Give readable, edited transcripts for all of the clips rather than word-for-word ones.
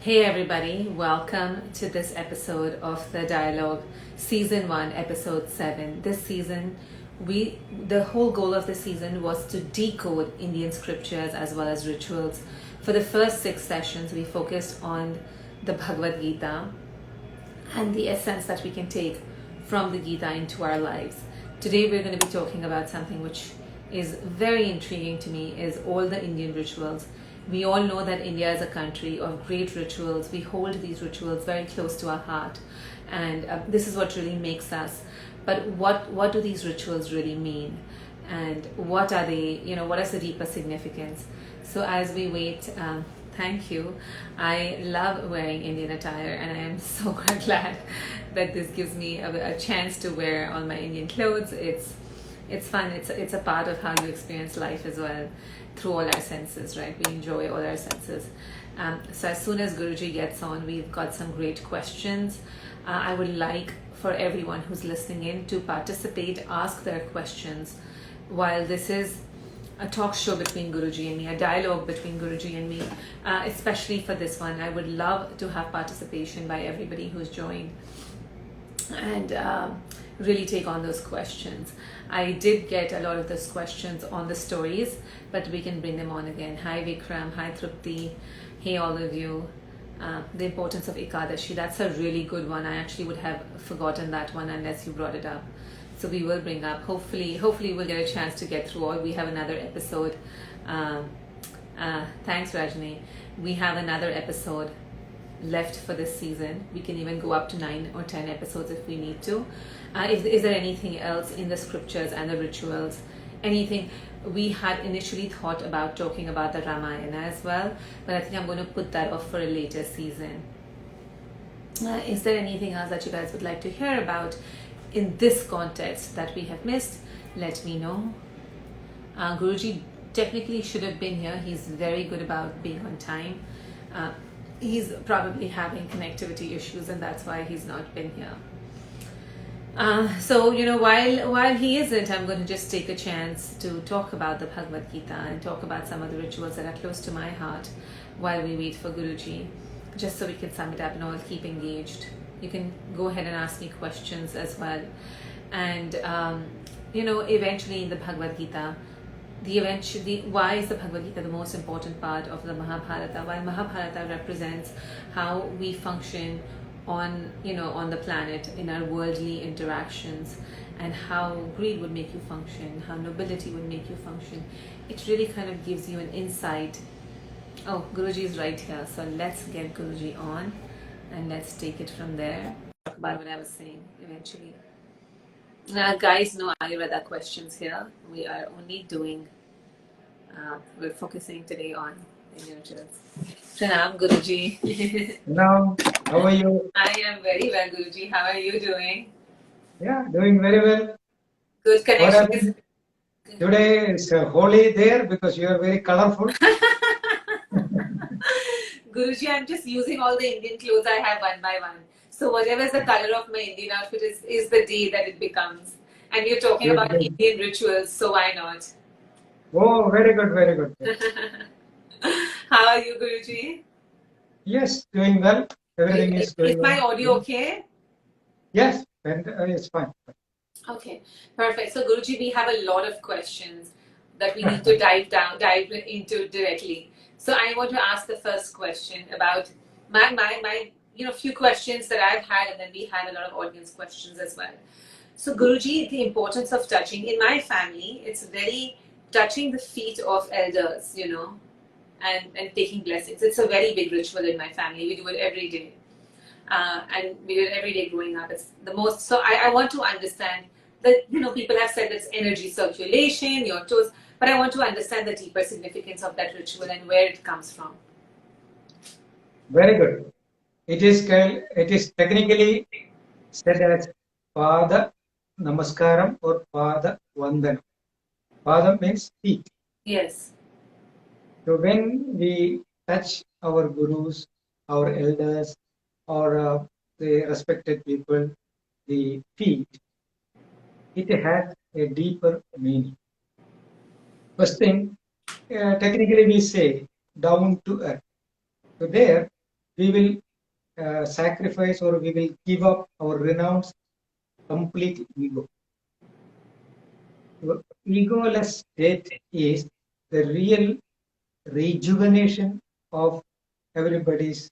Hey everybody, welcome to this episode of The Dialogue, Season 1, Episode 7. This season, the whole goal of the season was to decode Indian scriptures as well as rituals. For the first 6 sessions, we focused on the Bhagavad Gita and the essence that we can take from the Gita into our lives. Today we're going to be talking about something which is very intriguing to me, is all the Indian rituals. We all know that India is a country of great rituals. We hold these rituals very close to our heart, and this is what really makes us. But what do these rituals really mean, and what are they? What is the deeper significance? So as we wait, thank you. I love wearing Indian attire, and I am so glad that this gives me a chance to wear all my Indian clothes. It's fun. It's a part of how you experience life as well, through all our senses, right? We enjoy all our senses. So as soon as Guruji gets on, we've got some great questions. I would like for everyone who's listening in to participate, ask their questions, while this is a talk show between Guruji and me, a dialogue between Guruji and me. Especially for this one, I would love to have participation by everybody who's joined, and really take on those questions. I did get a lot of those questions on the stories, but we can bring them on again. Hi Vikram, hi Trupti, hey all of you. The importance of Ekadashi, that's a really good one. I actually would have forgotten that one unless you brought it up. So we will bring up, hopefully we'll get a chance to get through all. We have another episode. Thanks Rajni. We have another episode left for this season. We can even go up to 9 or 10 episodes if we need to. Is there anything else in the scriptures and the rituals? Anything? We had initially thought about talking about the Ramayana as well, but I think I'm going to put that off for a later season. Is there anything else that you guys would like to hear about in this context that we have missed? Let me know. Guruji technically should have been here. He's very good about being on time. He's probably having connectivity issues, and that's why he's not been here. So while he isn't, I'm going to just take a chance to talk about the Bhagavad Gita and talk about some of the rituals that are close to my heart while we wait for Guruji, just so we can sum it up and all keep engaged. You can go ahead and ask me questions as well. And eventually in the Bhagavad Gita, why is the Bhagavad Gita the most important part of the Mahabharata? While Mahabharata represents how we function on the planet in our worldly interactions, and how greed would make you function, how nobility would make you function, it really kind of gives you an insight. Oh, Guruji is right here, so let's get Guruji on and let's take it from there. Talk about what I was saying eventually. Guys, no Ayurveda questions here. We are only doing, we're focusing today on Indian rituals. Pranam, Guruji. Hello, how are you? I am very well, Guruji. How are you doing? Yeah, doing very well. Good connection. Today is Holi there because you are very colorful. Guruji, I'm just using all the Indian clothes I have one by one. So whatever is the color of my Indian outfit is the day that it becomes. And you're talking about Indian rituals, so why not? Oh, very good, very good. How are you, Guruji? Yes, doing well. Everything is going well. Is my audio okay? Yes, and it's fine. Okay, perfect. So Guruji, we have a lot of questions that we need to dive into directly. So I want to ask the first question about my few questions that I've had, and then we had a lot of audience questions as well. So Guruji, the importance of touching. In my family, it's very touching the feet of elders, and taking blessings. It's a very big ritual in my family. We do it every day. And we do it every day growing up. It's the most. So I want to understand that, people have said it's energy circulation, your toes, but I want to understand the deeper significance of that ritual and where it comes from. Very good. It is technically said as Pada Namaskaram or Pada Vandanam. Pada means feet. Yes. So when we touch our gurus, our elders, or the respected people, the feet, it has a deeper meaning. First thing, technically we say down to earth. So there, we will sacrifice or we will give up or renounce complete ego. Egoless state is the real rejuvenation of everybody's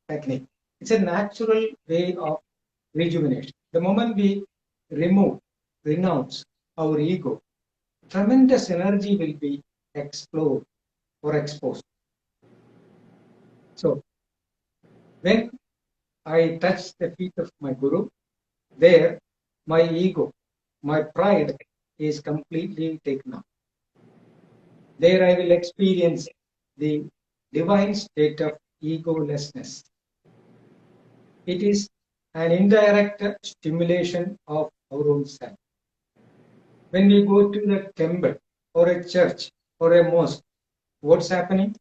technique. It's a natural way of rejuvenation. The moment we renounce our ego, tremendous energy will be explored or exposed. So when I touch the feet of my Guru, there my ego, my pride is completely taken off. There I will experience the divine state of egolessness. It is an indirect stimulation of our own self. When we go to the temple or a church or a mosque, what's happening?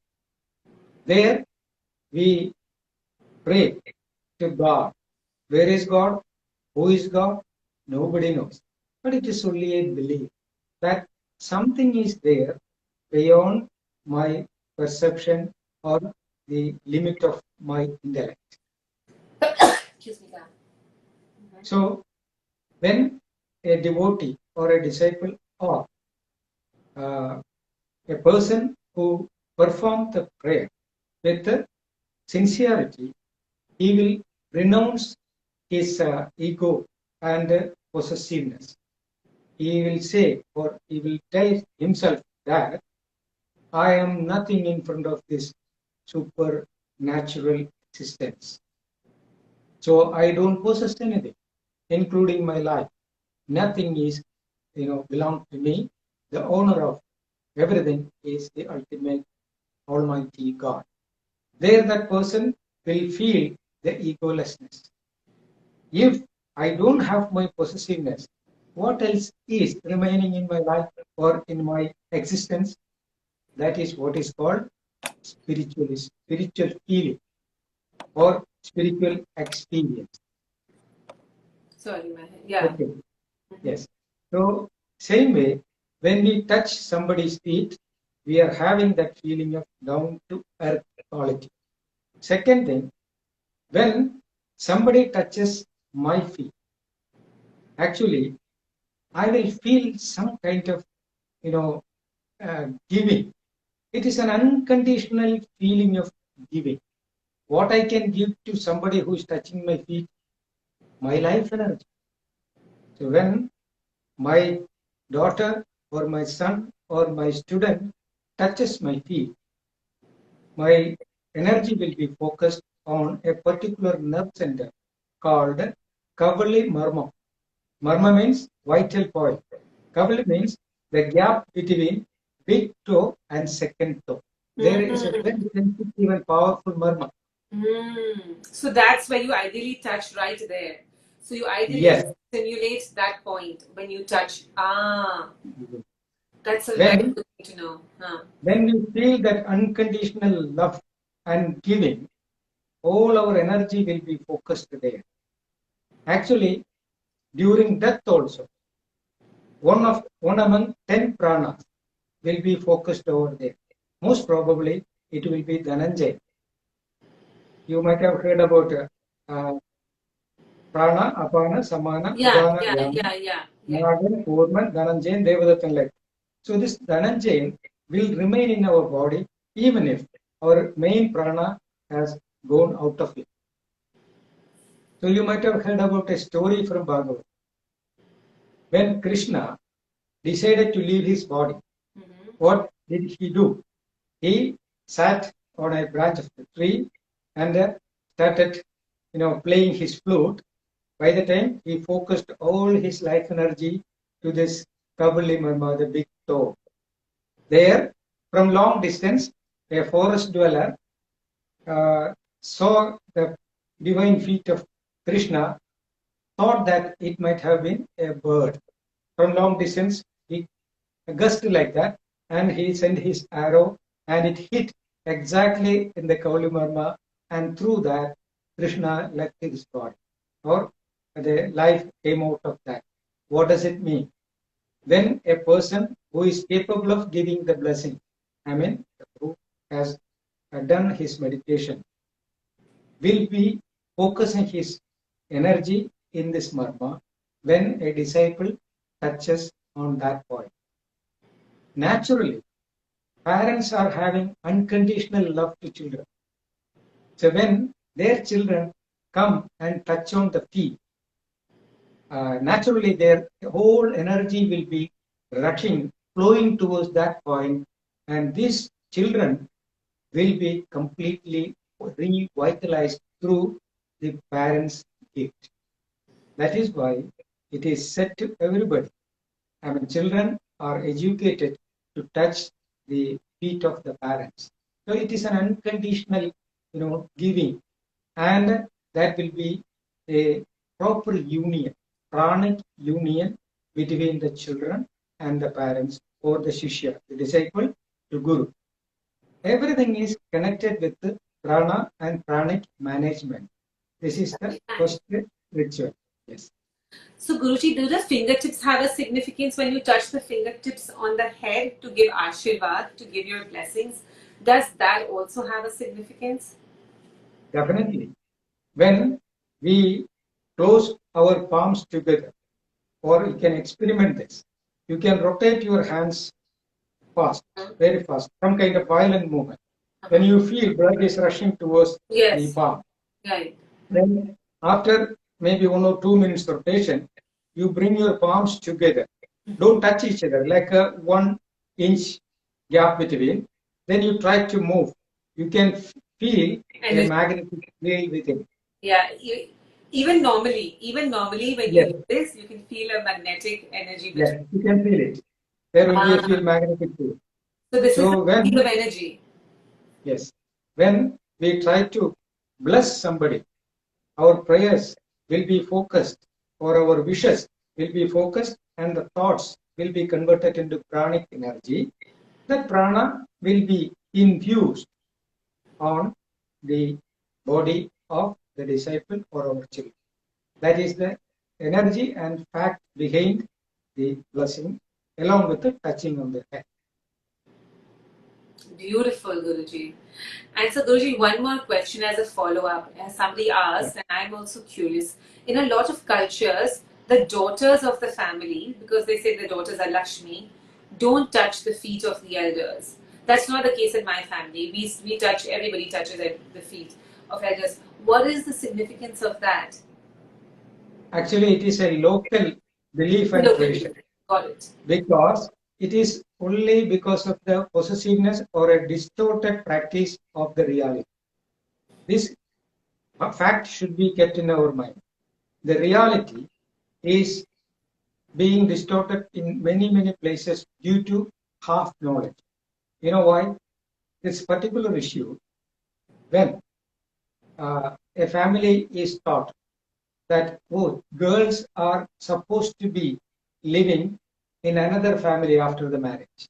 There we pray to God. Where is God? Who is God? Nobody knows. But it is only a belief that something is there beyond my perception or the limit of my intellect. Excuse me, God. So when a devotee or a disciple or a person who performs the prayer with sincerity, he will renounce his ego and possessiveness. He will say, or he will tell himself that I am nothing in front of this supernatural existence. So I don't possess anything, including my life. Nothing is, belong to me. The owner of everything is the ultimate Almighty God. There, that person will feel the egolessness. If I don't have my possessiveness, what else is remaining in my life or in my existence? That is what is called spiritual feeling or spiritual experience. Sorry, my head. Yeah. Okay. Yes. So same way, when we touch somebody's feet, we are having that feeling of down to earth quality. Second thing, when somebody touches my feet, actually, I will feel some kind of, giving. It is an unconditional feeling of giving. What I can give to somebody who is touching my feet, my life energy. So when my daughter or my son or my student touches my feet, my energy will be focused on a particular nerve center called Kavali Marma. Marma means vital point. Kavali means the gap between big toe and second toe. There is a very sensitive and powerful Marma. So that's where you ideally touch right there. So you ideally Yes. stimulate that point when you touch. That's a When- very good thing to know. When we feel that unconditional love and giving, all our energy will be focused there. Actually, during death also, one among 10 pranas will be focused over there. Most probably, it will be Dhananjay. You might have heard about prana, apana, samana, udana, yama, Nagan, Kurman, Dhananjay, Devadatan like. So this Dhananjay will remain in our body even if our main prana has gone out of it. So you might have heard about a story from Bhagavad. When Krishna decided to leave his body, what did he do? He sat on a branch of the tree and started, playing his flute. By the time he focused all his life energy to this Kavali Marma, the big toe. There, from long distance, a forest dweller saw the divine feet of Krishna, thought that it might have been a bird. From long distance, he guessed like that, and he sent his arrow, and it hit exactly in the Kavali Marma, and through that, Krishna left his body, or the life came out of that. What does it mean? When a person who is capable of giving the blessing, who has done his meditation, will be focusing his energy in this marma when a disciple touches on that point. Naturally, parents are having unconditional love to children. So when their children come and touch on the feet, naturally their whole energy will be rushing, flowing towards that point, and these children will be completely revitalized through the parents' gift. That is why it is said to everybody. I mean, children are educated to touch the feet of the parents. So it is an unconditional, giving, and that will be a proper union, pranic union between the children and the parents, or the shishya, the disciple to guru. Everything is connected with the prana and pranic management. This is the first ritual. Yes. So, Guruji, do the fingertips have a significance when you touch the fingertips on the head to give Ashirvad, to give your blessings? Does that also have a significance? Definitely. When we close our palms together, or you can experiment this, you can rotate your hands fast, very fast, some kind of violent movement. When you feel blood is rushing towards the palm, right. Then after maybe 1 or 2 minutes rotation, you bring your palms together. Don't touch each other, like a 1 inch gap between. Then you try to move. You can feel a magnetic field within. Yeah, even normally when you do this, you can feel a magnetic energy. Yes, you can feel it. There will be a field, magnetic field. So this is the field of energy. Yes. When we try to bless somebody, our prayers will be focused, or our wishes will be focused, and the thoughts will be converted into pranic energy. That prana will be infused on the body of the disciple or our children. That is the energy and fact behind the blessing, along with the touching on the head. Beautiful, Guruji. And so, Guruji, one more question as a follow-up. As somebody asked, and I'm also curious, in a lot of cultures, the daughters of the family, because they say the daughters are Lakshmi, don't touch the feet of the elders. That's not the case in my family. We touch, everybody touches the feet of elders. What is the significance of that? Actually, it is a local belief and tradition. Got it. Because it is only because of the possessiveness or a distorted practice of the reality. This fact should be kept in our mind. The reality is being distorted in many, many places due to half knowledge. You know why? This particular issue, when a family is taught that girls are supposed to be living in another family after the marriage.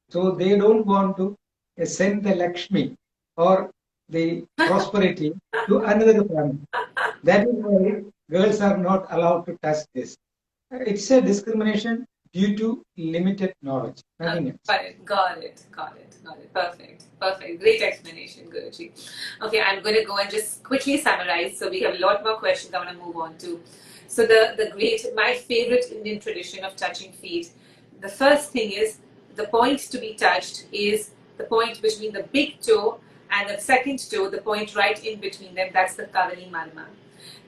So they don't want to send the Lakshmi or the prosperity to another family. That is why girls are not allowed to touch this. It's a discrimination due to limited knowledge. Nothing else. Got it. Perfect. Great explanation, Guruji. Okay, I'm going to go and just quickly summarize. So we have a lot more questions I want to move on to. So my favorite Indian tradition of touching feet. The first thing is the point to be touched is the point between the big toe and the second toe, the point right in between them. That's the Kavali Marma.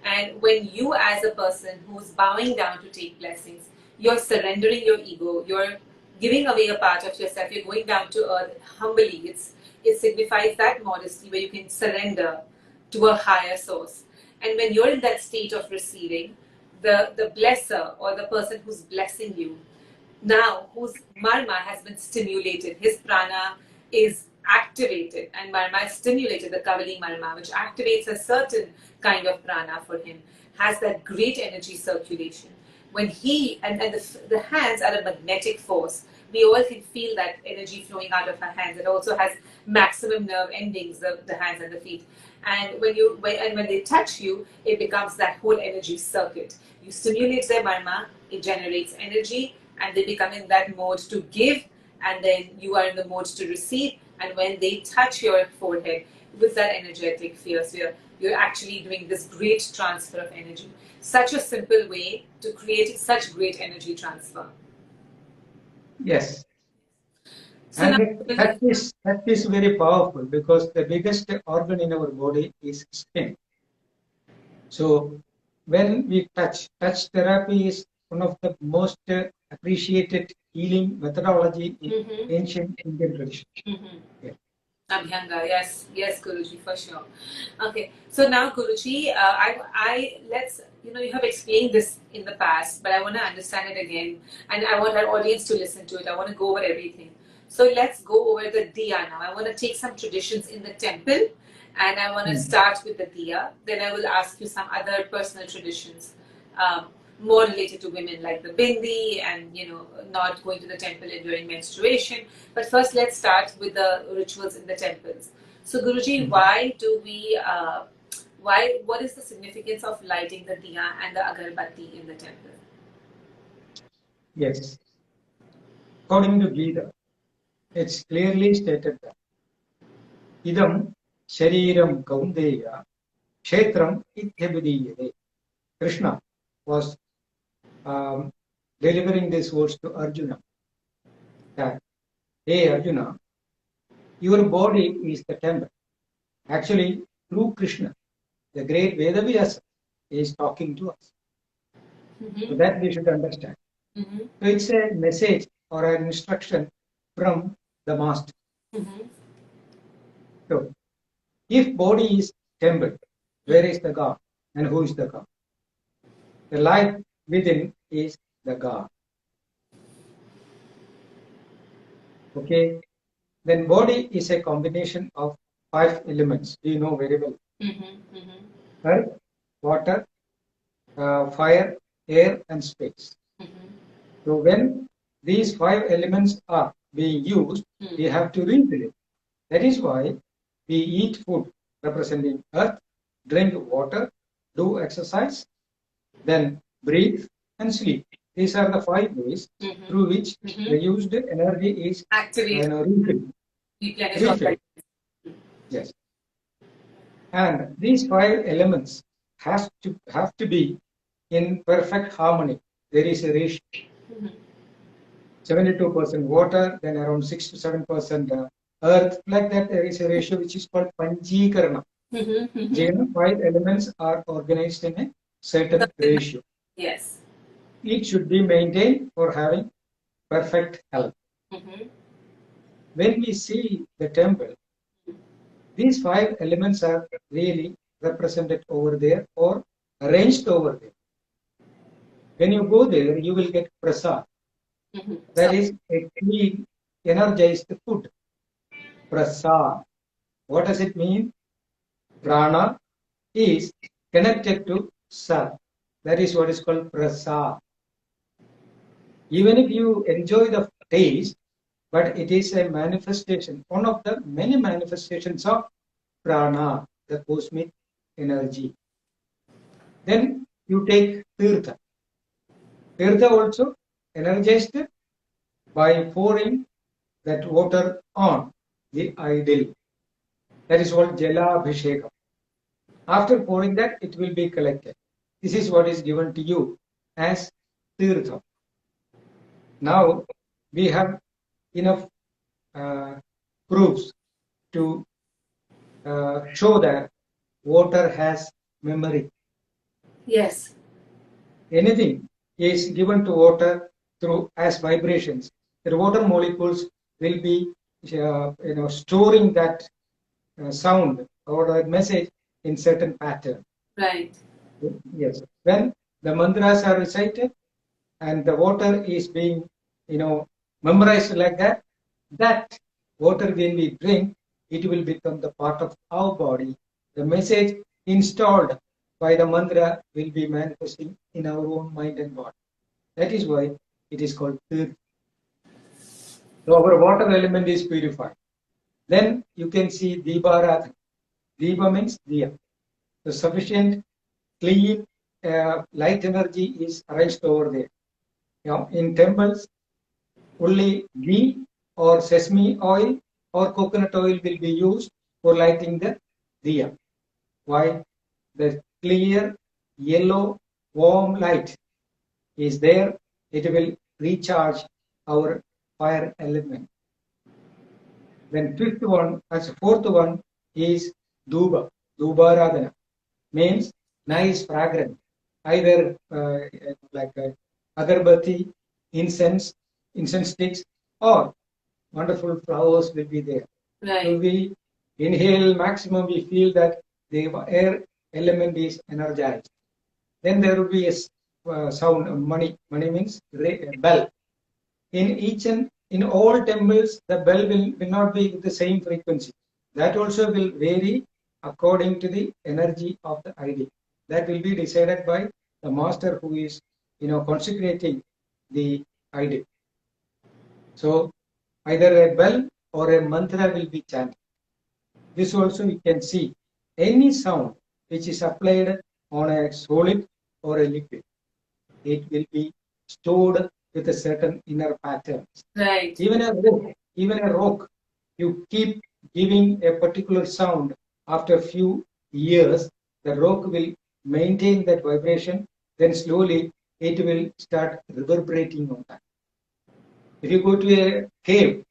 And when you, as a person who's bowing down to take blessings, you're surrendering your ego, you're giving away a part of yourself, you're going down to earth humbly. It signifies that modesty where you can surrender to a higher source. And when you're in that state of receiving, the blesser or the person who's blessing you, now whose marma has been stimulated, his prana is activated, and marma is stimulated, the Kavali marma, which activates a certain kind of prana for him, has that great energy circulation. When he, and the hands are a magnetic force, we all can feel that energy flowing out of our hands. It also has maximum nerve endings, the hands and the feet. And when they touch you, it becomes that whole energy circuit. You stimulate their marma, it generates energy, and they become in that mode to give, and then you are in the mode to receive, and when they touch your forehead with that energetic field, so you're actually doing this great transfer of energy. Such a simple way to create such great energy transfer. Yes. So now, And that is very powerful because the biggest organ in our body is skin. So when we touch therapy is one of the most appreciated healing methodology in ancient Indian tradition. Yeah. Abhyanga, yes, yes, Guruji, for sure. Okay, so now Guruji, let's, you have explained this in the past, but I want to understand it again, and I want our audience to listen to it. I want to go over everything. So let's go over the diya now. I want to take some traditions in the temple, and I want to start with the diya. Then I will ask you some other personal traditions. More related to women, like the bindi and not going to the temple during menstruation. But first, let's start with the rituals in the temples. So, Guruji, why do we? What is the significance of lighting the diya and the agarbatti in the temple? Yes. According to Gita, it's clearly stated that idam shariram kaundeya kshetram ityabhidiyate. Krishna was delivering these words to Arjuna. That, hey Arjuna, your body is the temple. Actually, through Krishna, the great Vedavyasa is talking to us. So that we should understand. So it's a message or an instruction from the master. So if body is temple, where is the God and who is the God? The light within is the God. Okay, then body is a combination of 5 elements. You know very well. Earth, water, fire, air, and space. So when these 5 elements are being used, we have to refill it. That is why we eat food representing earth, drink water, do exercise, then breathe and sleep. These are the 5 ways through which the used energy is refilled. Yes. And these 5 elements have to be in perfect harmony. There is a ratio. 72% water, then around 6 to 7% earth. Like that, there is a ratio which is called Panjikarana. 5 elements are organized in a certain ratio. Yes. It should be maintained for having perfect health. When we see the temple, these 5 elements are really represented over there or arranged over there. When you go there, you will get prasad. That is a clean, energized food. Prasad. What does it mean? Prana is connected to Sat. That is what is called prasad. Even if you enjoy the taste, but it is a manifestation, one of the many manifestations of prana, the cosmic energy. Then you take tirtha. Tirtha also energized by pouring that water on the idol. That is called Jala Abhishekam. After pouring that, it will be collected. This is what is given to you as tirtha. Now we have enough proofs to show that water has memory. Yes. Anything is given to water through as vibrations. The water molecules will be storing that sound or a message in certain pattern. Right. Yes. When the mantras are recited and the water is being memorized like that, that water when we drink, it will become the part of our body. The message installed by the mantra will be manifesting in our own mind and body. That is why it is called tirtha. So our water element is purified. Then you can see Deeparadhana. Deepa means Diya. The sufficient clean light energy is arranged over there. In temples, only ghee or sesame oil or coconut oil will be used for lighting the diya. Why? The clear, yellow, warm light is there. It will recharge our fire element. Then fourth one is Duba. Dubaradhana means nice fragrance. Either like agarbatti, incense sticks, or wonderful flowers will be there. Right. So we inhale maximum, we feel that the air element is energized. Then there will be a sound, mani means bell. In all temples, the bell will not be the same frequency. That also will vary according to the energy of the idol. That will be decided by the master who is, consecrating the idol. So either a bell or a mantra will be chanted. This also you can see. Any sound which is applied on a solid or a liquid, it will be stored with a certain inner patterns. Right. Even a rock, you keep giving a particular sound. After a few years, the rock will maintain that vibration. Then slowly it will start reverberating on that. If you go to a cave,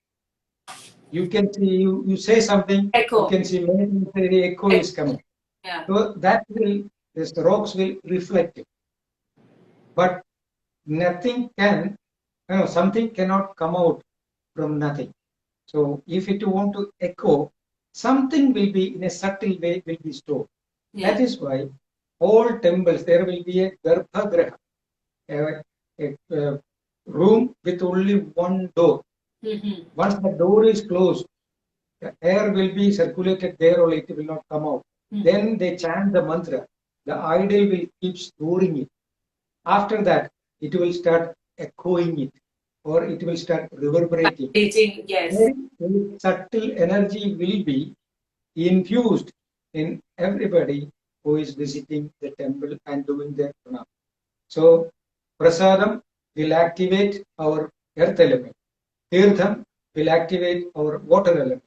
you can see, you say something, Echo. you can see many things, the echo is coming. Yeah. So the rocks will reflect it. But nothing can, something cannot come out from nothing. So if it want to echo, something will be in a subtle way will be stored. Yeah. That is why all temples, there will be a garbhagraha, a room with only one door. Mm-hmm. Once the door is closed, the air will be circulated there or it will not come out. Mm-hmm. Then they chant the mantra. The idol will keep storing it. After that, it will start echoing it, or it will start reverberating. Yes. Very subtle energy will be infused in everybody who is visiting the temple and doing their pranam. So, prasadam will activate our earth element. Tirtham will activate our water element.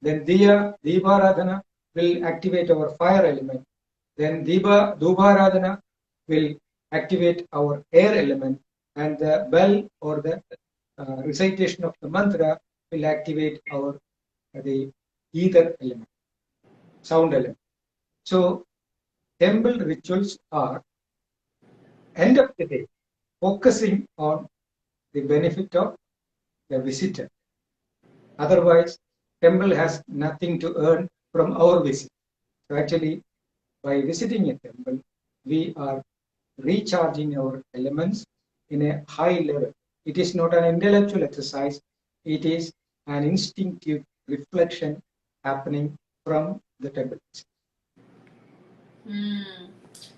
Then Deeparadhana will activate our fire element. Then Dhubaradhana will activate our air element. And the bell or the recitation of the mantra will activate the ether element, sound element. So temple rituals are, end of the day, focusing on the benefit of the visitor. Otherwise, temple has nothing to earn from our visit. So actually, by visiting a temple, we are recharging our elements in a high level. It is not an intellectual exercise. It is an instinctive reflection happening from the temple.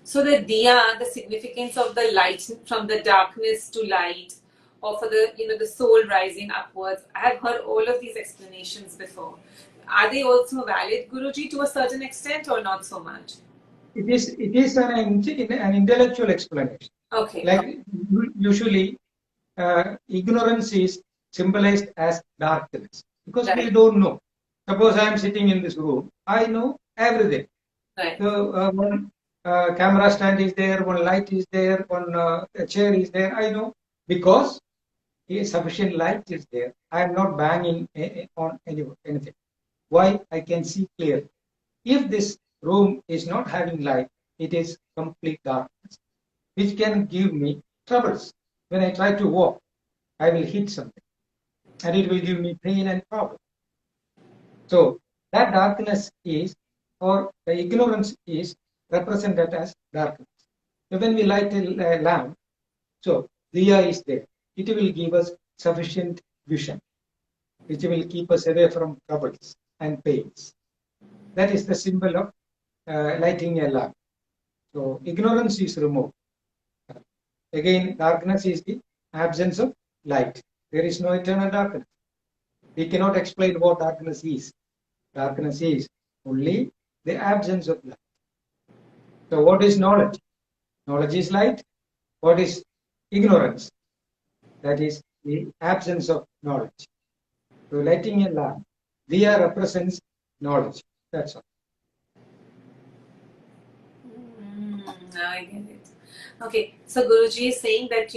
So the diya, the significance of the light from the darkness to light, or for the soul rising upwards. I have heard all of these explanations before. Are they also valid, Guruji, to a certain extent, or not so much? It is an intellectual explanation. Okay. Like usually, ignorance is symbolized as darkness because we don't know. Suppose I am sitting in this room, I know everything. Right. So one camera stand is there, one light is there, one chair is there. I know because sufficient light is there. I am not banging on anything. Why? I can see clearly. If this room is not having light, it is complete darkness, which can give me troubles. When I try to walk, I will hit something, and it will give me pain and problem. So that darkness is, or the ignorance is represented as darkness. So when we light a lamp, so diya is there. It will give us sufficient vision, which will keep us away from troubles and pains. That is the symbol of lighting a lamp. So ignorance is removed. Again, darkness is the absence of light. There is no eternal darkness. We cannot explain what darkness is. Darkness is only the absence of light. So what is knowledge? Knowledge is light. What is ignorance? That is the absence of knowledge. So lighting a lamp Diya represents knowledge. That's all. I get it. Okay, so Guruji is saying that,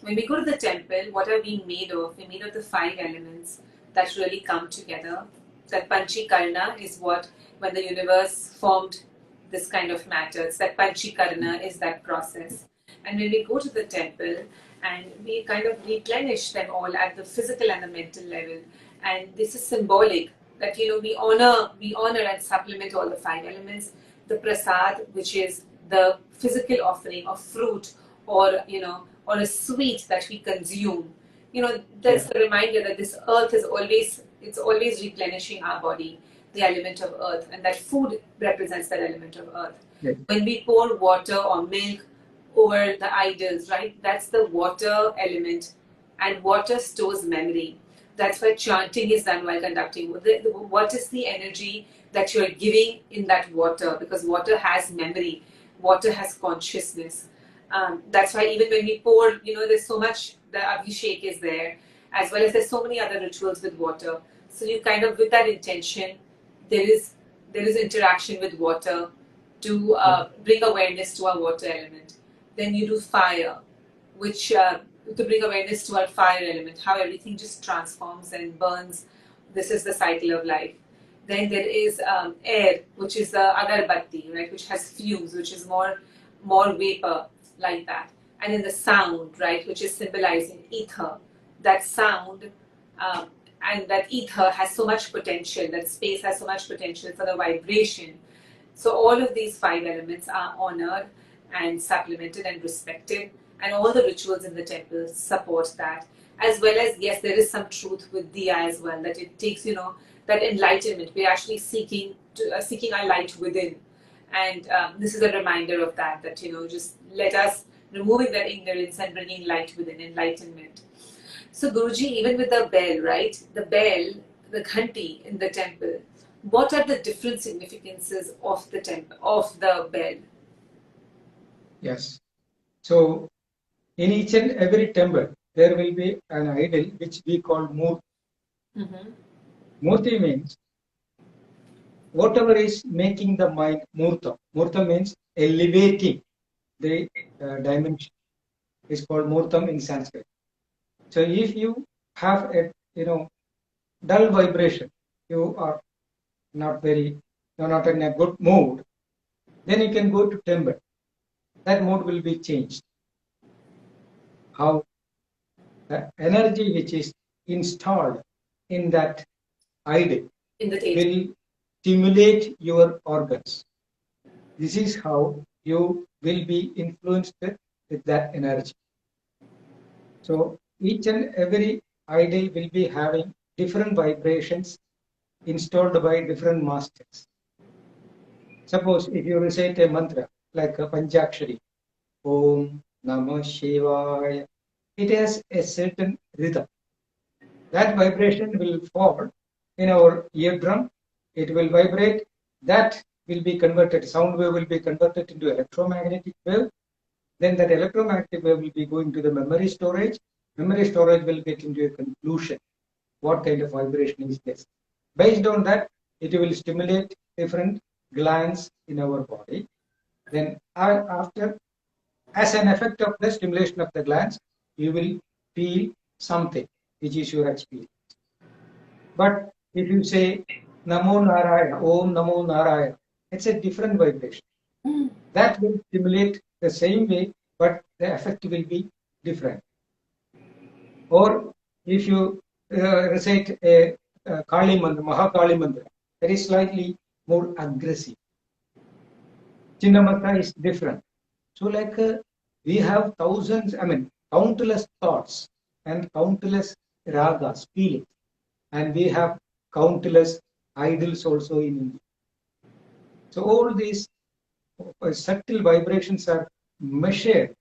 when we go to the temple, what are we made of? We're made of the five elements that really come together. That Panchikarna is what, when the universe formed this kind of matter, it's that Panchikarna is that process. And when we go to the temple and we kind of replenish them all at the physical and the mental level, and this is symbolic that, we honor and supplement all the five elements. The prasad, which is the physical offering of fruit, or a sweet that we consume. That's the reminder that this earth is always replenishing our body, the element of earth, and that food represents that element of earth. Yes. When we pour water or milk over the idols, right, that's the water element, and water stores memory. That's why chanting is done while conducting. What is the energy that you're giving in that water? Because water has memory, water has consciousness. That's why even when we pour, there's so much, the abhishek is there, as well as there's so many other rituals with water. So you kind of, with that intention, there is interaction with water to bring awareness to our water element. Then you do fire, which to bring awareness to our fire element, how everything just transforms and burns. This is the cycle of life. Then there is air, which is the agarbatti, right, which has fumes, which is more vapor, like that. And then the sound, right, which is symbolizing ether. That sound and that ether has so much potential, that space has so much potential for the vibration. So all of these five elements are honored and supplemented and respected, and all the rituals in the temple support that. As well as, yes, there is some truth with Diya as well, that it takes, that enlightenment. We're actually seeking our light within. And this is a reminder of that, just let us removing that ignorance and bringing light within, enlightenment. So Guruji, even with the bell, right? The bell, the ghanti in the temple, what are the different significances of the temple, of the bell? Yes. So in each and every temple, there will be an idol which we call Murti. Mm-hmm. Murti means whatever is making the mind Murta. Murta means elevating the dimension. Is called Murtam in Sanskrit. So if you have a dull vibration, you are not in a good mood, then you can go to temple. That mood will be changed. How the energy which is installed in that idol will stimulate your organs. This is how you will be influenced with that energy. So each and every idol will be having different vibrations installed by different masters. Suppose if you recite a mantra like a Panchakshari, Om Namah Shivaya, it has a certain rhythm. That vibration will fall in our eardrum, it will vibrate, that will be converted, sound wave will be converted into electromagnetic wave. Then that electromagnetic wave will be going to the memory storage. Memory storage will get into a conclusion. What kind of vibration is this? Based on that, it will stimulate different glands in our body. Then after, as an effect of the stimulation of the glands, you will feel something, which is your experience. But if you say Namo Narayana, Om Namo Narayana, it's a different vibration. That will stimulate the same way, but the effect will be different. Or if you recite a Kali Mantra, Mahakali Mantra, that is slightly more aggressive. Chinna Mantra is different. So like we have countless thoughts and countless ragas, feelings, and we have countless idols also in India. So all these subtle vibrations are measured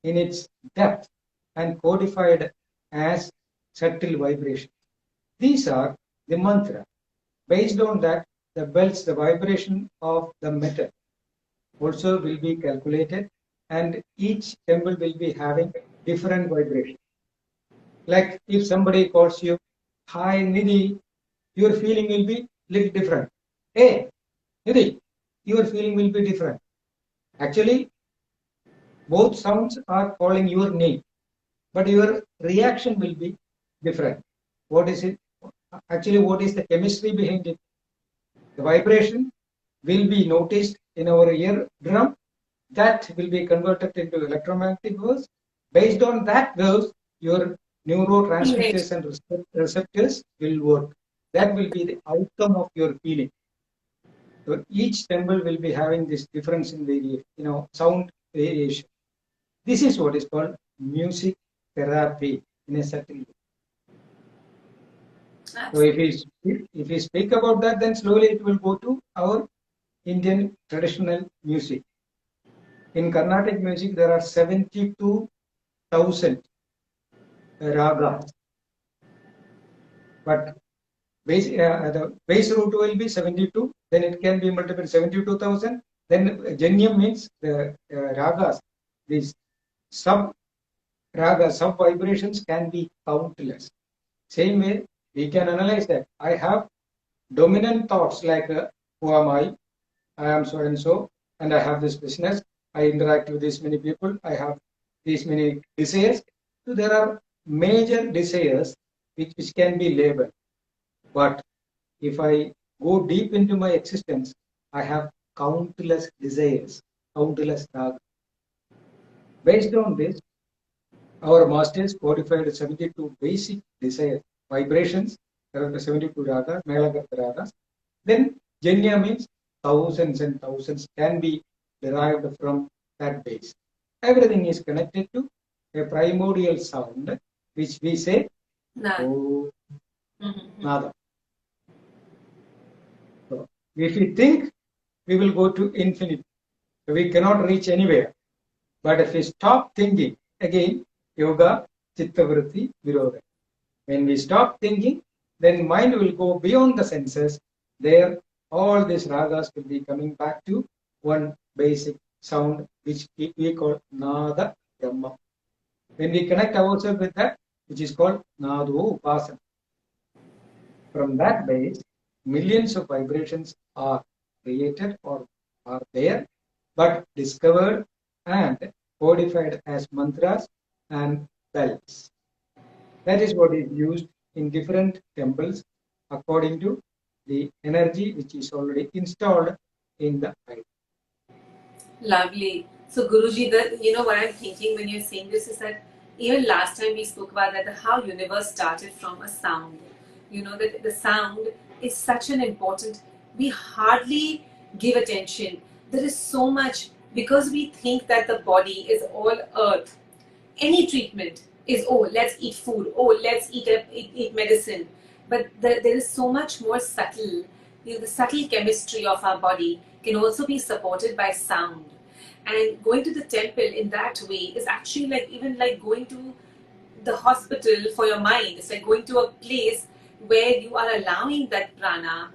in its depth and codified as subtle vibrations. These are the mantra. Based on that, the bells, the vibration of the metal also will be calculated, and each temple will be having different vibration. Like if somebody calls you, "Hi Nidhi," your feeling will be little different. Hey, Nidhi, your feeling will be different. Actually, both sounds are calling your name, but your reaction will be different. What is it? Actually, what is the chemistry behind it? The vibration will be noticed in our eardrum. That will be converted into electromagnetic waves. Based on that waves, your neurotransmitters and receptors will work. That will be the outcome of your feeling. So each temple will be having this difference in the sound variation. This is what is called music therapy in a certain way. So if we speak about that, then slowly it will go to our Indian traditional music. In Carnatic music, there are 72,000 ragas, but the base root will be 72. Then it can be multiplied 72,000. Then Janyam means the ragas. These sub ragas, sub vibrations can be countless. Same way, we can analyze that. I have dominant thoughts like who am I am so and so, and I have this business. I interact with these many people. I have these many desires. So there are major desires which can be labeled. But if I go deep into my existence, I have countless desires, countless ragas. Based on this, our masters codified 72 basic desire vibrations. There are the 72 ragas, Melagartha ragas. Then Janya means thousands and thousands can be derived from that base. Everything is connected to a primordial sound, which we say Nada. Nada. So if we think, we will go to infinity. So we cannot reach anywhere. But if we stop thinking, again, yoga, chitta vritti, viroda. When we stop thinking, then mind will go beyond the senses. There, all these ragas will be coming back to one basic sound, which we call Nada Brahma. When we connect ourselves with that, which is called Nado Upasana. From that base, millions of vibrations are created or are there, but discovered and codified as mantras and bells. That is what is used in different temples according to the energy which is already installed in the idol. Lovely. So Guruji, what I'm thinking when you're saying this is that even last time we spoke about that, how universe started from a sound. That the sound is such an important, we hardly give attention. There is so much, because we think that the body is all earth. Any treatment is, oh, let's eat food, oh, let's eat medicine. But there is so much more subtle. The subtle chemistry of our body can also be supported by sound. And going to the temple in that way is actually like going to the hospital for your mind. It's like going to a place where you are allowing that prana,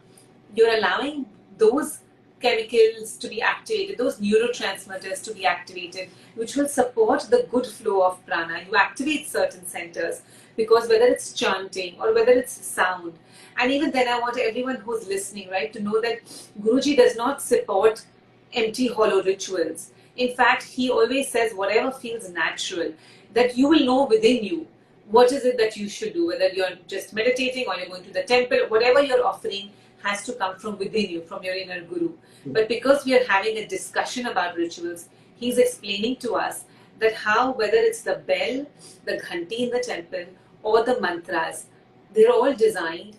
you're allowing those chemicals to be activated, those neurotransmitters to be activated, which will support the good flow of prana. You activate certain centers, because whether it's chanting or whether it's sound. And even then, I want everyone who's listening, right, to know that Guruji does not support empty, hollow rituals. In fact, he always says whatever feels natural, that you will know within you what is it that you should do, whether you're just meditating or you're going to the temple, whatever you're offering has to come from within you, from your inner guru. But because we are having a discussion about rituals, he's explaining to us that how, whether it's the bell, the ghanti in the temple, or the mantras, they're all designed.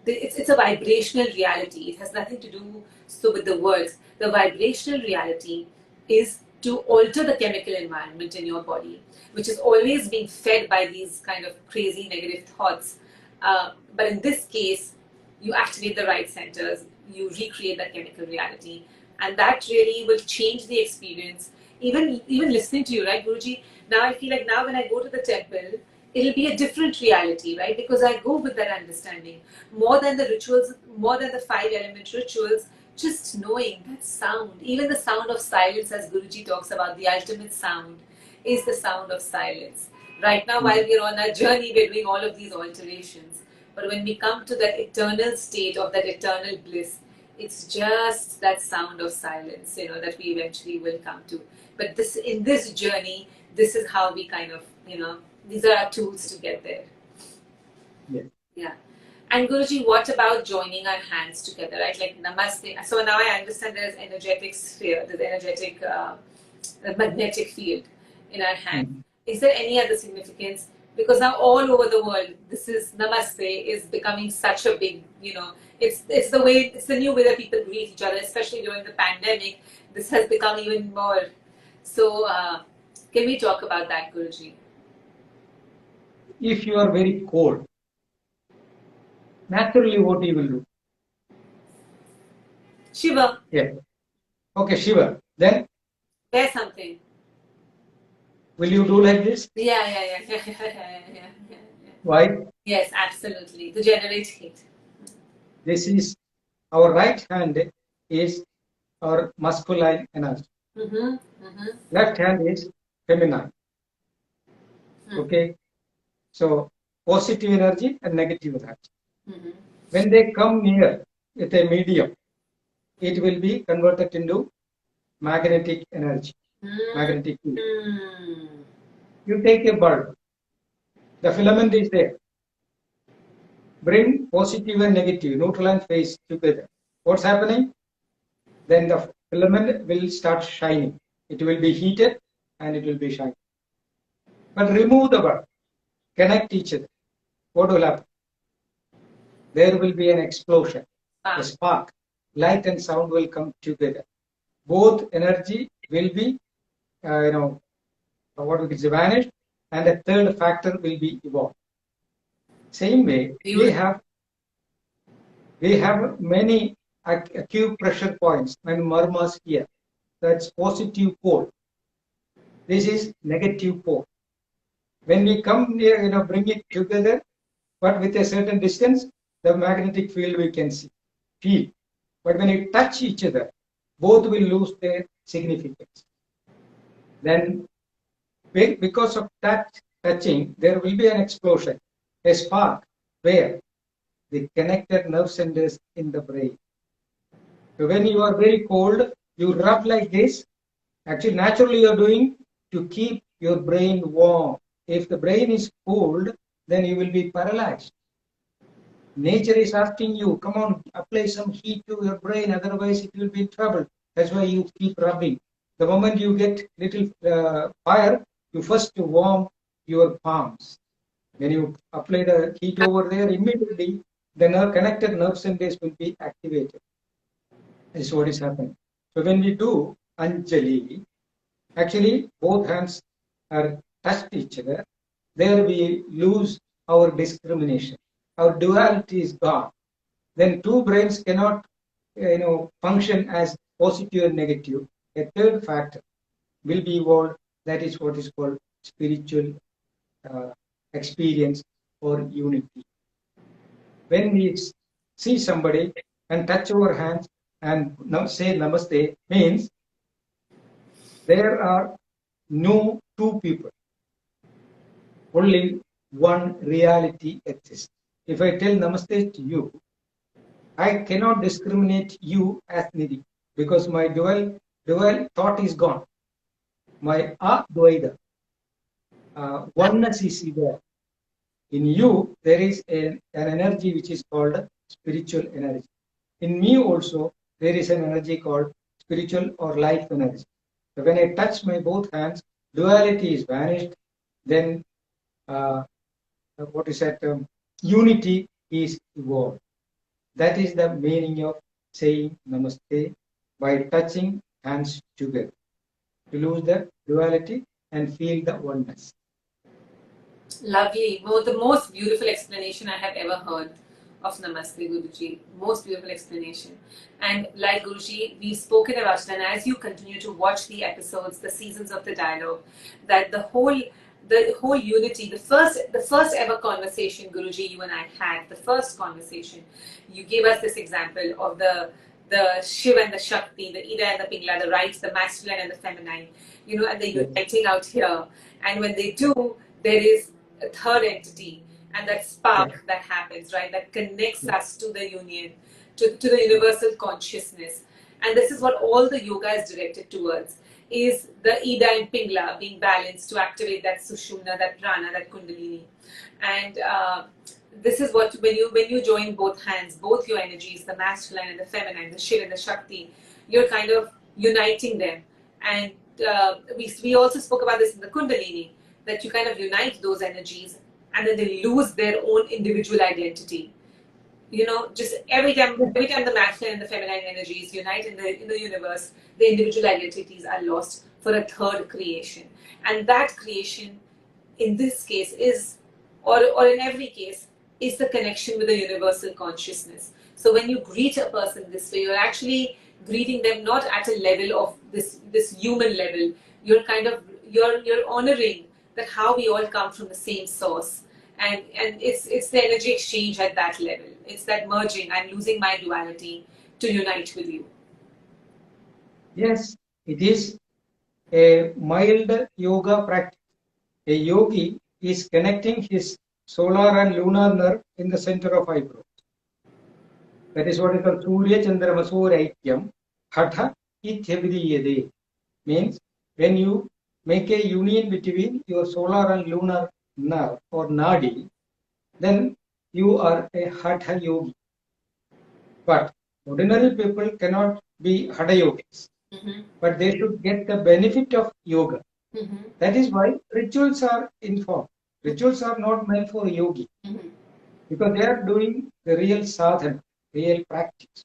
It's a vibrational reality. It has nothing to do with the words. The vibrational reality is to alter the chemical environment in your body, which is always being fed by these kind of crazy negative thoughts. But in this case, you activate the right centers, you recreate that chemical reality, and that really will change the experience. Even listening to you, right, Guruji? Now I feel like now when I go to the temple, it'll be a different reality, right? Because I go with that understanding. More than the rituals, more than the 5-element rituals, just knowing that sound, even the sound of silence, as Guruji talks about, the ultimate sound is the sound of silence. Right now, while we're on our journey, we're doing all of these alterations. But when we come to that eternal state of that eternal bliss, it's just that sound of silence, that we eventually will come to. But in this journey, this is how we kind of, these are our tools to get there. Yes. Yeah. And Guruji, what about joining our hands together, right? Like Namaste. So now I understand there's energetic sphere, there's energetic magnetic field in our hand. Is there any other significance? Because now all over the world, this is Namaste is becoming such a big, it's the new way that people greet each other, especially during the pandemic. This has become even more. So can we talk about that, Guruji? If you are very cold, naturally what you will do? Shiva. Yeah. Okay, Shiva. Then? Wear something. Will you do like this? Yeah. Why? Yes, absolutely. To generate heat. This is our right hand is our masculine energy. Left hand is feminine. Okay. So positive energy and negative energy. When they come near with a medium, it will be converted into magnetic energy, magnetic field. You take a bulb, the filament is there. Bring positive and negative, neutral and phase together. What's happening? Then the filament will start shining. It will be heated and it will be shining. But remove the bulb, connect each other. What will happen? There will be an explosion, a spark. Light and sound will come together. Both energy will be, what we say, vanished, and a third factor will be evolved. Same way, we have many acupressure points and marmas here. That's positive pole. This is negative pole. When we come near, bring it together, but with a certain distance, the magnetic field we can feel. But when it touch each other, both will lose their significance. Then, because of that touching, there will be an explosion, a spark, where the connected nerve centers in the brain. So when you are very cold, you rub like this. Actually, naturally you are doing to keep your brain warm. If the brain is cold, then you will be paralyzed. Nature is asking you, come on, apply some heat to your brain, otherwise it will be in trouble. That's why you keep rubbing. The moment you get little fire, you first warm your palms. When you apply the heat over there, immediately the connected nerve centers will be activated. This is what is happening. So when we do Anjali, actually both hands are touched each other. There we lose our discrimination. Our duality is gone. Then two brains cannot, function as positive and negative. A third factor will be evolved. That is what is called spiritual experience or unity. When we see somebody and touch our hands and say Namaste, means there are no two people. Only one reality exists. If I tell Namaste to you, I cannot discriminate you as Nidhi because my dual thought is gone. My Advaita, oneness is there. In you, there is an energy which is called spiritual energy. In me also, there is an energy called spiritual or life energy. So when I touch my both hands, duality is vanished. Then, unity is evolved. That is the meaning of saying Namaste by touching hands together. To lose the duality and feel the oneness. Lovely. The most beautiful explanation I have ever heard of Namaste, Guruji. Most beautiful explanation. And like Guruji, we've spoken about it, and as you continue to watch the episodes, the seasons of the dialogue, that the whole unity, the first ever conversation, Guruji, you and I had, the first conversation, you gave us this example of the Shiva and the Shakti, the Ida and the Pingla, the right, the masculine and the feminine, and they're uniting out here. And when they do, there is a third entity. and that spark Yeah. that happens, right? That connects Yeah. us to the union, to the universal consciousness. And this is what all the yoga is directed towards, is the Ida and Pingla being balanced to activate that Sushumna, that Prana, that Kundalini. And this is what, when you join both hands, both your energies, the masculine and the feminine, the Shiv and the Shakti, you're kind of uniting them. And we also spoke about this in the Kundalini, that you kind of unite those energies and then they lose their own individual identity. Just every time the masculine and the feminine energies unite in the universe, the individual identities are lost for a third creation. And that creation, in this case, or in every case, is the connection with the universal consciousness. So when you greet a person this way, you're actually greeting them not at a level of this human level. You're honoring that how we all come from the same source, and it's the energy exchange at that level. It's that merging. I'm losing my duality to unite with you. Yes, it is a mild yoga practice. A yogi is connecting his solar and lunar nerve in the center of eyebrow. That is what is called Surya Chandrama Suraikyam Hatha Ityabhidiyade. Means when you make a union between your solar and lunar nerve or nadi, then you are a Hatha yogi. But ordinary people cannot be Hatha yogis. Mm-hmm. But they should get the benefit of yoga. Mm-hmm. That is why rituals are informed. Rituals are not meant for a yogi, Mm-hmm. because they are doing the real sadhana, real practice.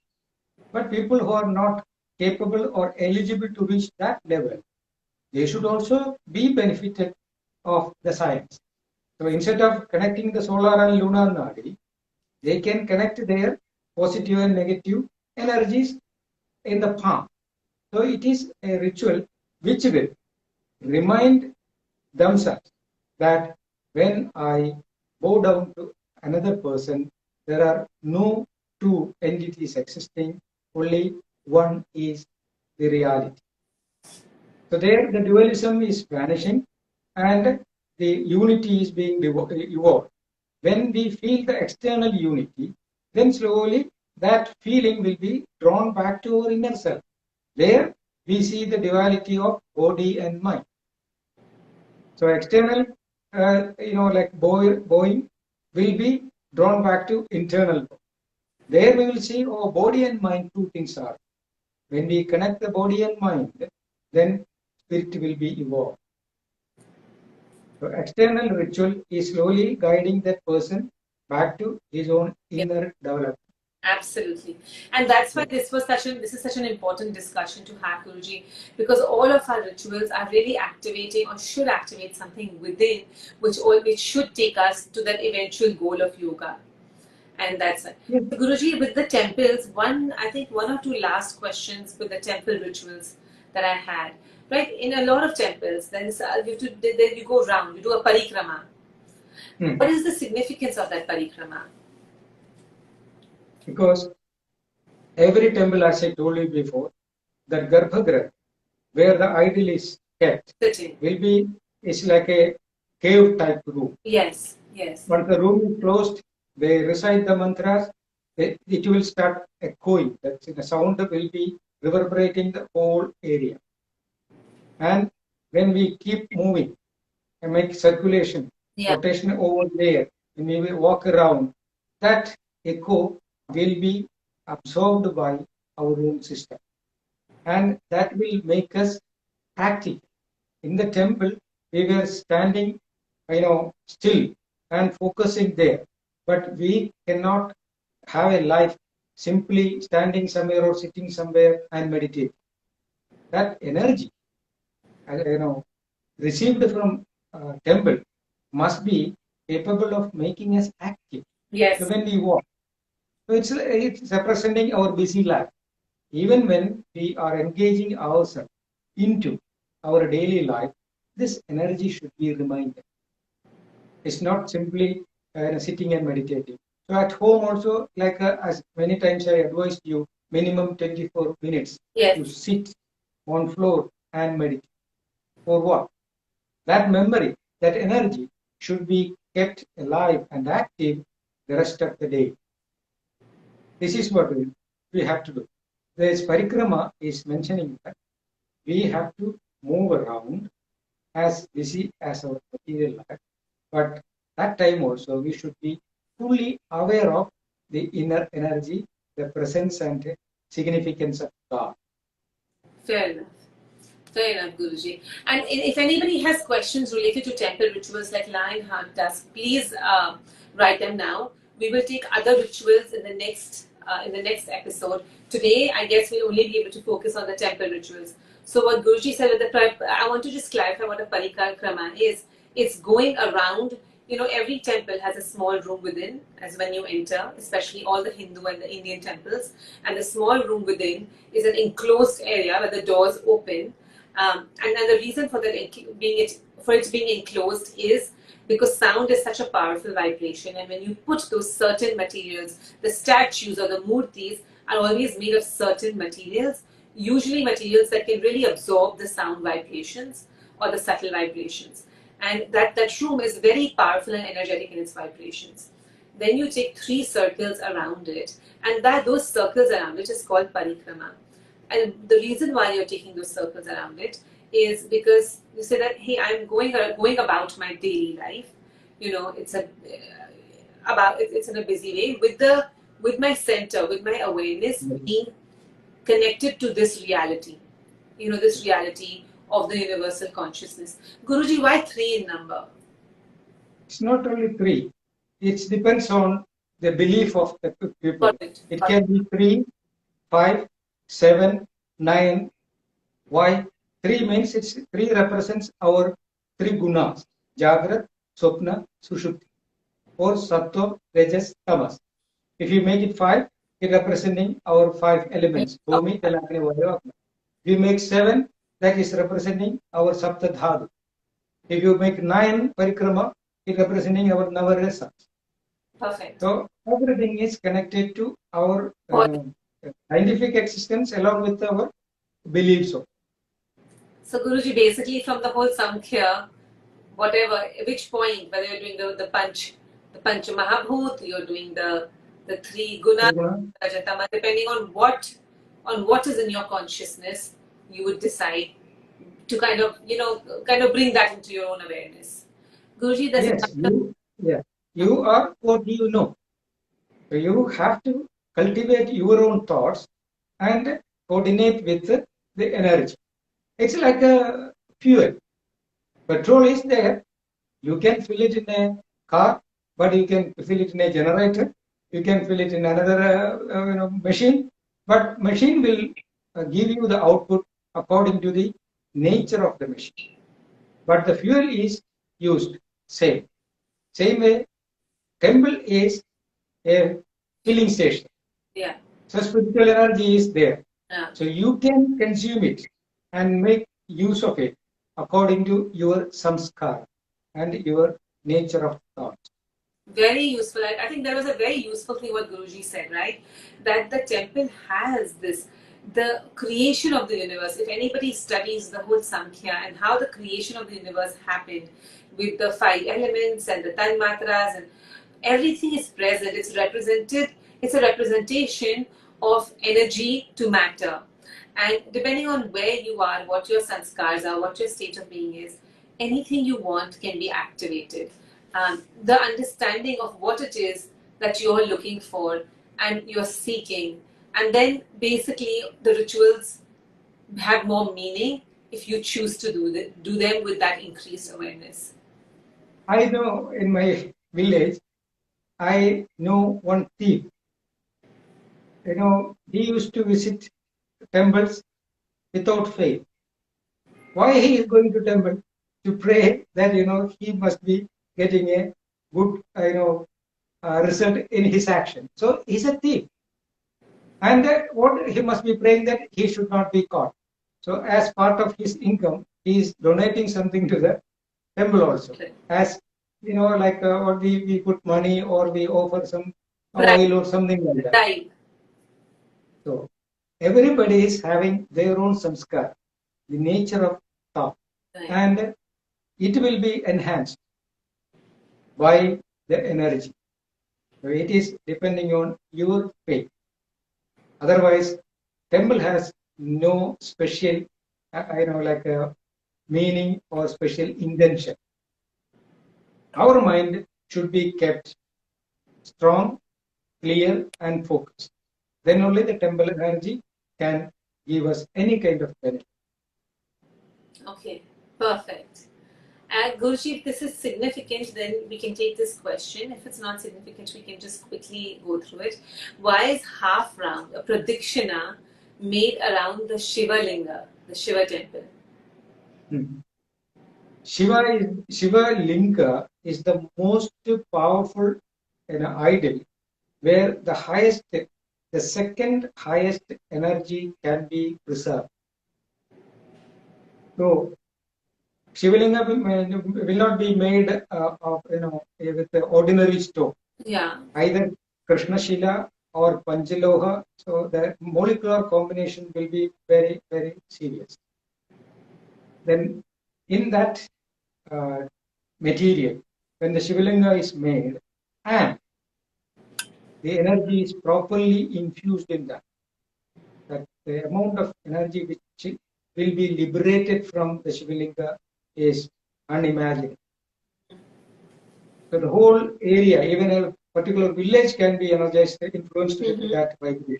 But people who are not capable or eligible to reach that level, they should also be benefited of the science. So instead of connecting the solar and lunar nadi, they can connect their positive and negative energies in the palm. So it is a ritual which will remind themselves that when I bow down to another person, there are no two entities existing, only one is the reality. So there the dualism is vanishing and the unity is being evolved. When we feel the external unity, then slowly that feeling will be drawn back to our inner self. There we see the duality of body and mind. So external, like bowing will be drawn back to internal. There we will see, oh, body and mind, two things are. When we connect the body and mind, then spirit will be evolved. So external ritual is slowly guiding that person back to his own inner development. Absolutely. And that's why this is such an important discussion to have, Guruji, because all of our rituals are really activating or should activate something within, which should take us to that eventual goal of yoga. And that's it. Yes. Guruji, with the temples, I think one or two last questions with the temple rituals that I had. Right? In a lot of temples, then you go round, you do a parikrama. What is the significance of that parikrama? Because every temple, as I told you before, that Garbhagriha, where the idol is kept, is like a cave type room. Yes, yes. Once the room is closed, they recite the mantras, it will start echoing. That's the sound will be reverberating the whole area. And when we keep moving and make circulation, rotation over there, when we walk around, that echo will be absorbed by our own system. And that will make us active. In the temple, we were standing, still and focusing there. But we cannot have a life simply standing somewhere or sitting somewhere and meditate. That energy, received from temple must be capable of making us active. Yes. So when we walk, so it's representing our busy life. Even when we are engaging ourselves into our daily life, this energy should be reminded. It's not simply sitting and meditating. So at home also, like as many times I advised you, minimum 24 minutes to sit on floor and meditate. For what? That memory, that energy should be kept alive and active the rest of the day. This is what we have to do. This parikrama is mentioning that we have to move around as busy as our material life, but that time also we should be fully aware of the inner energy, the presence and significance of God. Fair enough. Fair enough, Guruji. And if anybody has questions related to temple rituals like lion hunt, dusk, please write them now. We will take other rituals in the next episode. Today, I guess we'll only be able to focus on the temple rituals. So what Guruji said with I want to just clarify what a parikrama is. It's going around. You know, every temple has a small room within, as when you enter, especially all the Hindu and the Indian temples. And the small room within is an enclosed area where the doors open. And then the reason for that being enclosed is because sound is such a powerful vibration, and when you put those certain materials, the statues or the murtis are always made of certain materials, usually materials that can really absorb the sound vibrations or the subtle vibrations. And that room is very powerful and energetic in its vibrations. Then you take 3 circles around it, and those circles around it is called parikrama. And the reason why you're taking those circles around it is because you say that, hey, I'm going about my daily life. You know, it's in a busy way with my center, with my awareness being connected to this reality. You know, this reality of the universal consciousness. Guruji, why 3 in number? It's not only 3. It depends on the belief of the people. It can be 3, 5, 7, 9. Why? 3 means 3 represents our 3 gunas: Jagrat, Swapna, Sushupti, or Sattva, Rajas, Tamas. If you make it 5, it representing our 5 elements: Bhumi, Telagni, Vayava. If you make 7, that is representing our Sapta Dhatu. If you make 9 parikrama, it representing our Navarasas. Perfect. So everything is connected to our scientific existence along with our beliefs. So Guruji, basically from the whole Samkhya, which point, whether you're doing the Panch Mahabhut, you're doing the 3 Guna, depending on what is in your consciousness, you would decide to kind of bring that into your own awareness. Guruji, you are what you know. So you have to cultivate your own thoughts and coordinate with the energy. It's like a fuel. Petrol is there. You can fill it in a car, but you can fill it in a generator. You can fill it in another machine. But machine will give you the output according to the nature of the machine. But the fuel is used same way. Temple is a filling station. Yeah. So spiritual energy is there. Yeah. So you can consume it and make use of it according to your samskar and your nature of thought. Very useful. I think that was a very useful thing what Guruji said, right? That the temple has the creation of the universe. If anybody studies the whole Samkhya and how the creation of the universe happened with the 5 elements and the Tanmatras and everything is present, it's represented, it's a representation of energy to matter. And depending on where you are, what your sanskars are, what your state of being is, anything you want can be activated. The understanding of what it is that you're looking for and you're seeking, and then basically the rituals have more meaning if you choose to do them with that increased awareness. I know in my village, I know one thief. He used to visit temples without faith. Why he is going to temple? To pray that he must be getting a good result in his action. So he's a thief, and what he must be praying that he should not be caught. So as part of his income, he is donating something to the temple also. As like what we put money or we offer some oil or something like that. Right. So everybody is having their own samskar, the nature of thought, and it will be enhanced. by the energy. So it is depending on your faith. Otherwise, temple has no special, like a meaning or special intention. Our mind should be kept strong, clear, and focused. Then only the temple energy can give us any kind of benefit. Okay, perfect. And Guruji, if this is significant, then we can take this question. If it's not significant, we can just quickly go through it. Why is half round, a pradikshina, made around the Shiva Linga, the Shiva temple? Shiva Linga is the most powerful idol where the second highest energy can be preserved. So Shivalinga will not be made of with the ordinary stone. Yeah. Either Krishna Shila or Panchaloha. So the molecular combination will be very, very serious. Then in that material, when the Shivalinga is made and the energy is properly infused in that the amount of energy which will be liberated from the Shivalinga is unimaginable. So the whole area, even a particular village, can be energized, influenced with that vibration.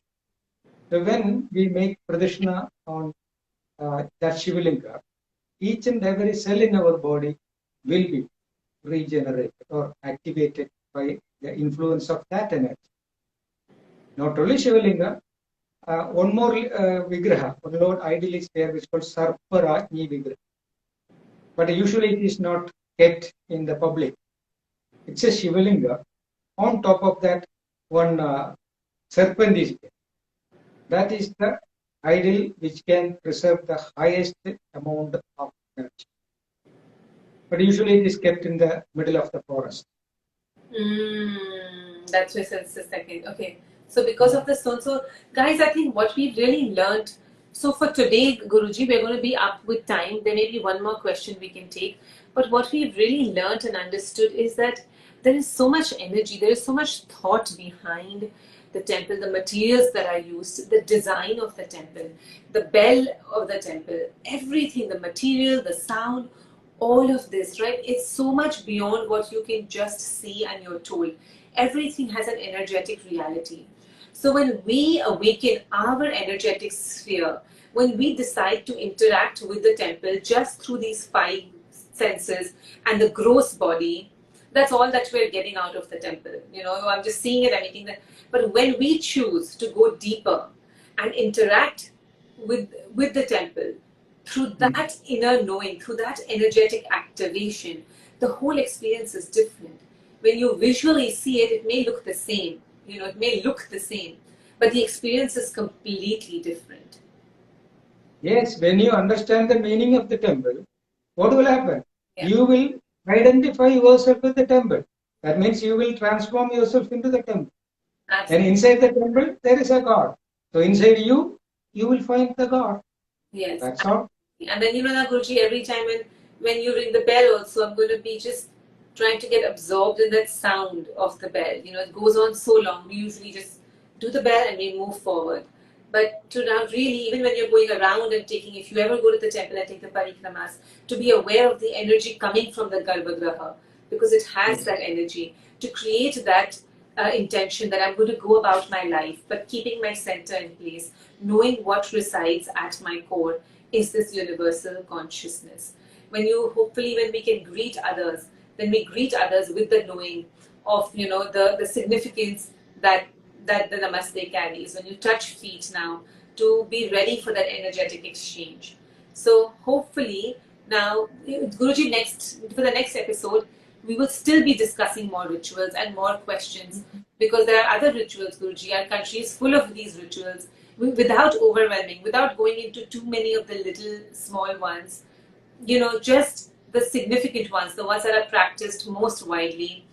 So when we make pradashina on that Shivalinga, each and every cell in our body will be regenerated or activated by the influence of that energy. Not only Shivalinga, one more Vigraha, one Lord idol is there, which is called Sarparajni Vigraha. But usually it is not kept in the public. It's a Shivalinga. On top of that, one serpent is there. That is the idol which can preserve the highest amount of energy. But usually it is kept in the middle of the forest. That's why it's the second. Okay. So because of the stone, so guys, I think what we've really learned. So for today, Guruji, we're going to be up with time. There may be one more question we can take. But what we've really learned and understood is that there is so much energy, there is so much thought behind the temple, the materials that are used, the design of the temple, the bell of the temple, everything, the material, the sound, all of this, right? It's so much beyond what you can just see and you're told. Everything has an energetic reality. So when we awaken our energetic sphere, when we decide to interact with the temple just through these five senses and the gross body, that's all that we're getting out of the temple. I'm just seeing it, I'm eating that. But when we choose to go deeper and interact with the temple, through that inner knowing, through that energetic activation, the whole experience is different. When you visually see it, it may look the same. It may look the same, but the experience is completely different. Yes, when you understand the meaning of the temple, what will happen? Yeah. You will identify yourself with the temple. That means you will transform yourself into the temple. Absolutely. And inside the temple, there is a God. So inside you will find the God. Yes. That's all. And then, Guruji, every time when you ring the bell also, I'm going to be just trying to get absorbed in that sound of the bell. It goes on so long. We usually just do the bell and we move forward. But to now really, even when you're going around and if you ever go to the temple and take the parikramas, to be aware of the energy coming from the Garbhagriha, because it has that energy, to create that intention that I'm going to go about my life, but keeping my center in place, knowing what resides at my core is this universal consciousness. Hopefully when we can greet others, then we greet others with the knowing of, the significance that the Namaste carries. When you touch feet now, to be ready for that energetic exchange. So hopefully now, Guruji, for the next episode, we will still be discussing more rituals and more questions, because there are other rituals, Guruji. Our country is full of these rituals without overwhelming, without going into too many of the little small ones. Just the significant ones, the ones that are practiced most widely,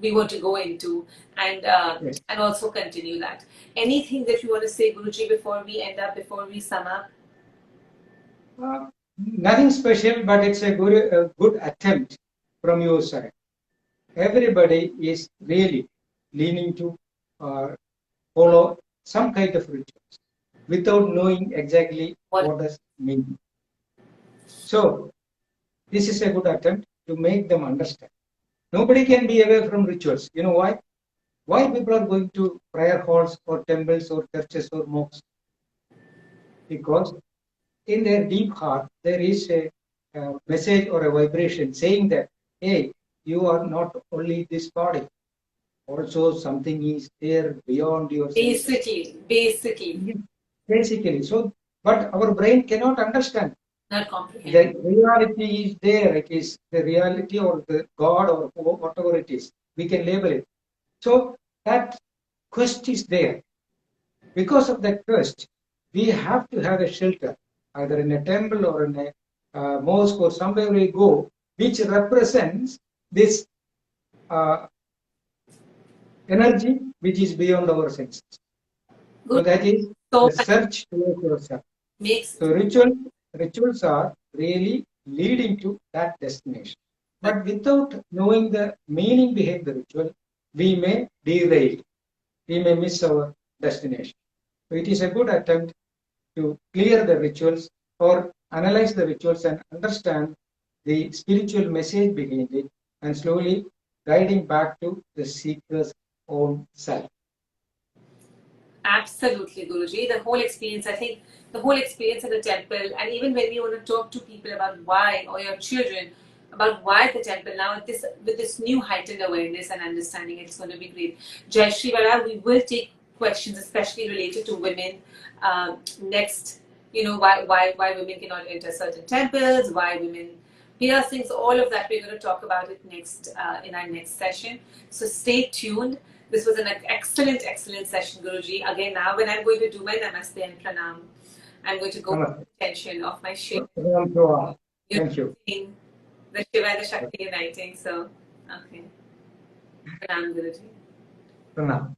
we want to go into and Yes. and also continue that. Anything that you want to say, Guruji, before we sum up? Nothing special, but it's a good attempt from your side. everybody is really leaning to follow some kind of rituals without knowing exactly what does mean. So this is a good attempt to make them understand. Nobody can be away from rituals. You know why? Why people are going to prayer halls or temples or churches or mosques? Because in their deep heart, there is a message or a vibration saying that, hey, you are not only this body, also something is there beyond your senses. Basically. So, but our brain cannot understand. Not comprehend. The reality is there. It is the reality or the God or whatever it is. We can label it. So that quest is there. Because of that quest, we have to have a shelter, either in a temple or in a mosque or somewhere we go, which represents this energy which is beyond our senses. So that is the search towards yourself. So rituals are really leading to that destination. But without knowing the meaning behind the ritual, we may derail. We may miss our destination. So it is a good attempt to clear the rituals or analyze the rituals and understand the spiritual message behind it and slowly guiding back to the seeker's own self. Absolutely, Guruji. The whole experience, I think, the whole experience at the temple, and even when we want to talk to people about why, or your children, about why the temple now, with this new heightened awareness and understanding, it's going to be great. Jai Shri Vara, we will take questions, especially related to women. Next, why women cannot enter certain temples, why women piercings, all of that. We're going to talk about it next in our next session. So stay tuned. This was an excellent session, Guruji. Again, now when I'm going to do my Namaste and Pranam, I'm going to go with the intention of my Shiva. Thank you. The Shiva and the Shakti uniting. So, okay. Pranam, Guruji. Pranam.